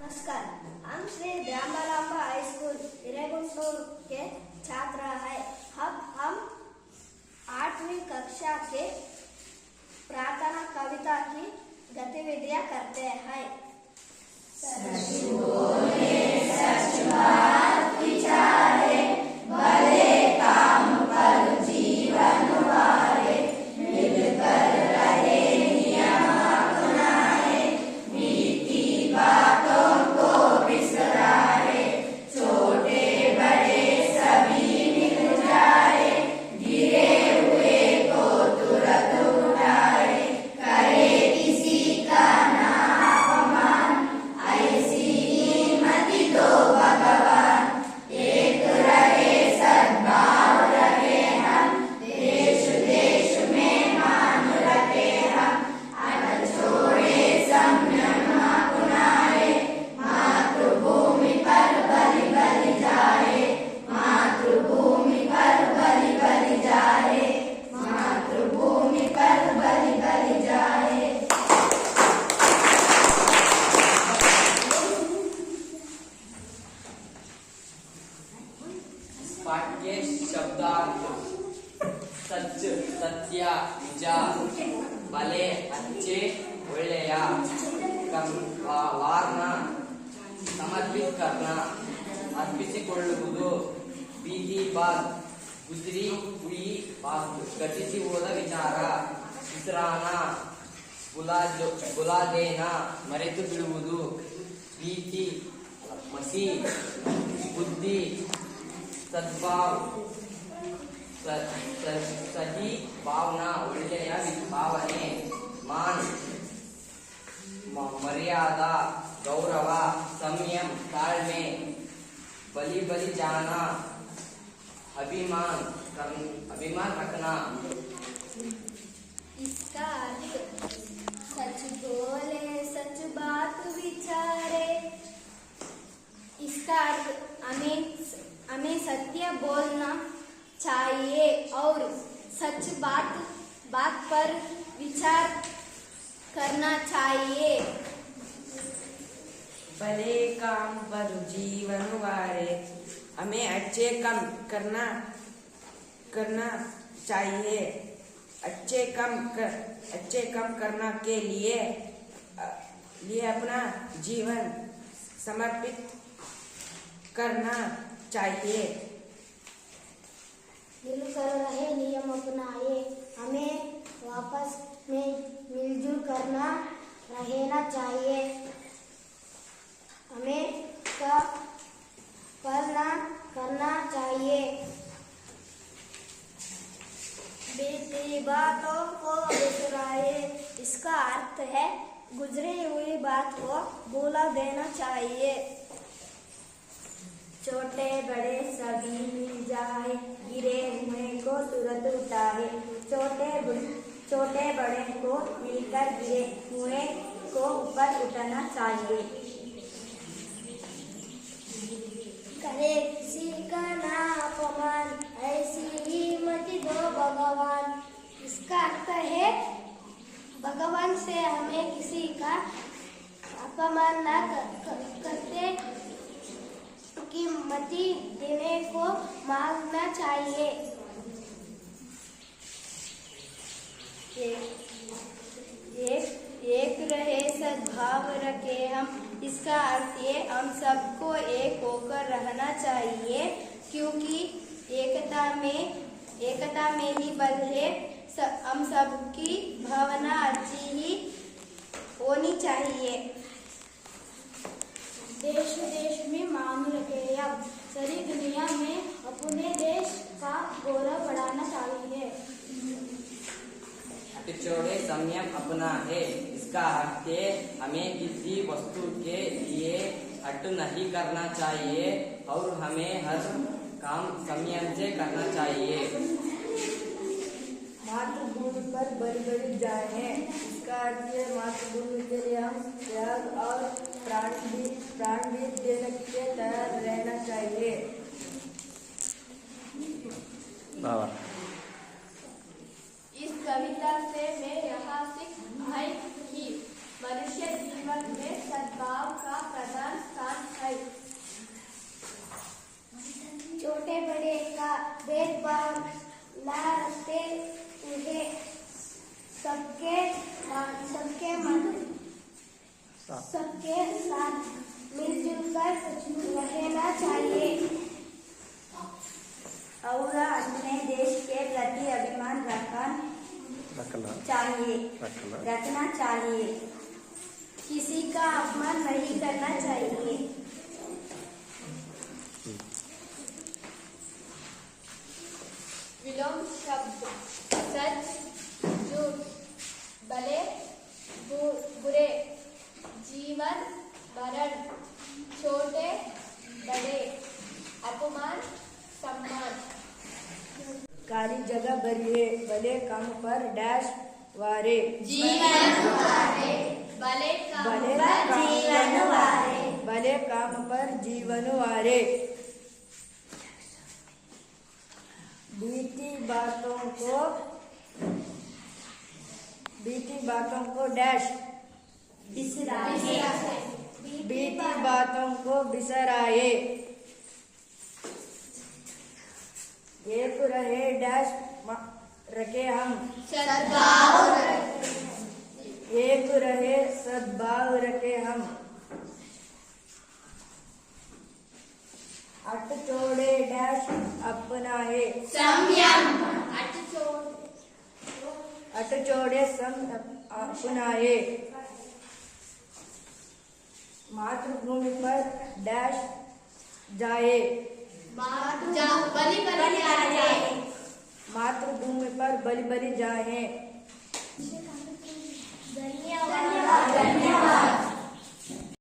नमस्कार। हम Shri द्यामलांबा high school हिरेगुंटूर के छात्र हैं। अब हम 8वीं कक्षा के प्रार्थना कविता की गतिविधियां करते हैं। सच बोले, सच बात विचारे, भले काम पर जीवन वारे, मिलकर रहे नियम अपनाए, मीठी बातों को बिसराए, छोटे बड़े सभी मिल जाए, गिरे हुए को तुरंत उठाए, करे किसी का ना अपमान, ऐसी हिम्मत दो भगवान, एक रहे सद्भाव रहे हम, देश देश में मान रखे हम, अन छोड़े संयम अपनाए, मातृभूमि पर बलि बलि जाए, मातृभूमि पर बलि बलि जाए, मातृभूमि पर बलि बलि जाए। पाठ्य शब्दार्थ सच, सत्य, निಜ, ಬಲೆ, अच्छे, ಒಳ್ಳೆಯ, ವಾರ್ನ, ಸಮರ್ಪಿತ ಕರ್ನ, ಅರ್ಪಿಸಿಕೊಳ್ಳುವುದು, ಬೀದಿ ಬಾತ್, ಗುಜರಿ ಹುಯಿ ಬಾತ್, ಗತಿಸಿ ಹೋದ ವಿಚಾರ, ವಿಸ್ರಾನ, ಗುಲಾದೇನ, ಮರೆತು ಬಿಡುವುದು, ಪ್ರೀತಿ, ಮಸಿ, ಬುದ್ಧಿ, सद्भाव, सही भावना, ಒಳ್ಳೆಯ ಭಾವನೆ, मान, मर्यादा, गौरव, संयम, ताಳ್ಮೆ, बलि बलि जाना, अभिमान रखना। इसका अर्थ सच बोले, सच बात विचारे। इसका अर्थ हमें सत्य बोलना चाहिए और सच बात पर विचार करना चाहिए। भले काम पर जीवन वारे, हमें अच्छे काम करना चाहिए। अच्छे काम करना के लिए अपना जीवन समर्पित करना चाहिए। मिलकर रहे नियम अपनाए, हमें आपस में मिलजुल रहना चाहिए। हमें करना चाहिए। बीती बातों को बिसराए। इसका अर्थ है गुजरी हुई बात को भुला देना चाहिए। छोटे बड़े सभी मिल जाए, गिरे हुए को तुरंत उठाए, छोटे बड़े को मिलकर गिरे हुए को ऊपर उठाना चाहिए। करे किसी का ना अपमान, ऐसी हिम्मत दो भगवान। इसका अर्थ है भगवान से हमें किसी का अपमान न करते की मति देने को मांगना चाहिए। एक रहे सद्भाव रखे हम। इसका अर्थ ये हम सबको एक होकर रहना चाहिए, क्योंकि एकता में ही बल है। हम सबकी भावना अच्छी ही होनी चाहिए। देश देश में मान रखे हम, सारी दुनिया में अपने देश का गौरव बढ़ाना चाहिए। छोड़े संयम अपना है। इसका अर्थ है हमें किसी वस्तु के लिए हट नहीं करना चाहिए और हमें हर काम संयम से करना चाहिए। मातृभूमि पर बलि बलि जाए। इसका अर्थ है मातृभूमि के लिए हम त्याग और प्राण भी देने के तैयार रहना चाहिए। इस कविता से मैं यह सीख आई कि मनुष्य जीवन में सद्भाव सद्भाव का प्रधान स्थान है। छोटे बड़े का भेदभाव न रखते हुए सबके साथ मिलजुल कर रहना चाहिए और अपने देश के प्रति अभिमान रखना चाहिए। किसी का अपमान नहीं करना चाहिए। विलोम शब्द सच, झूठ, भले, बुरे, जीवन, मरण, छोटे, बड़े, अपमान, सम्मान। काली जगह भले काम पर डैश वारे। भले काम पर जीवन वारे। बीती बातों को डैश बीती बातों को बिसराए। एक रहे डैश रखे हम। एक रहे सद्भाव रखे हम। अट छोड़े डैश अपनाए। अट छोड़े सम अपनाए। मातृभूमि पर डैश जाए। मातृभूमि पर बलि जाए।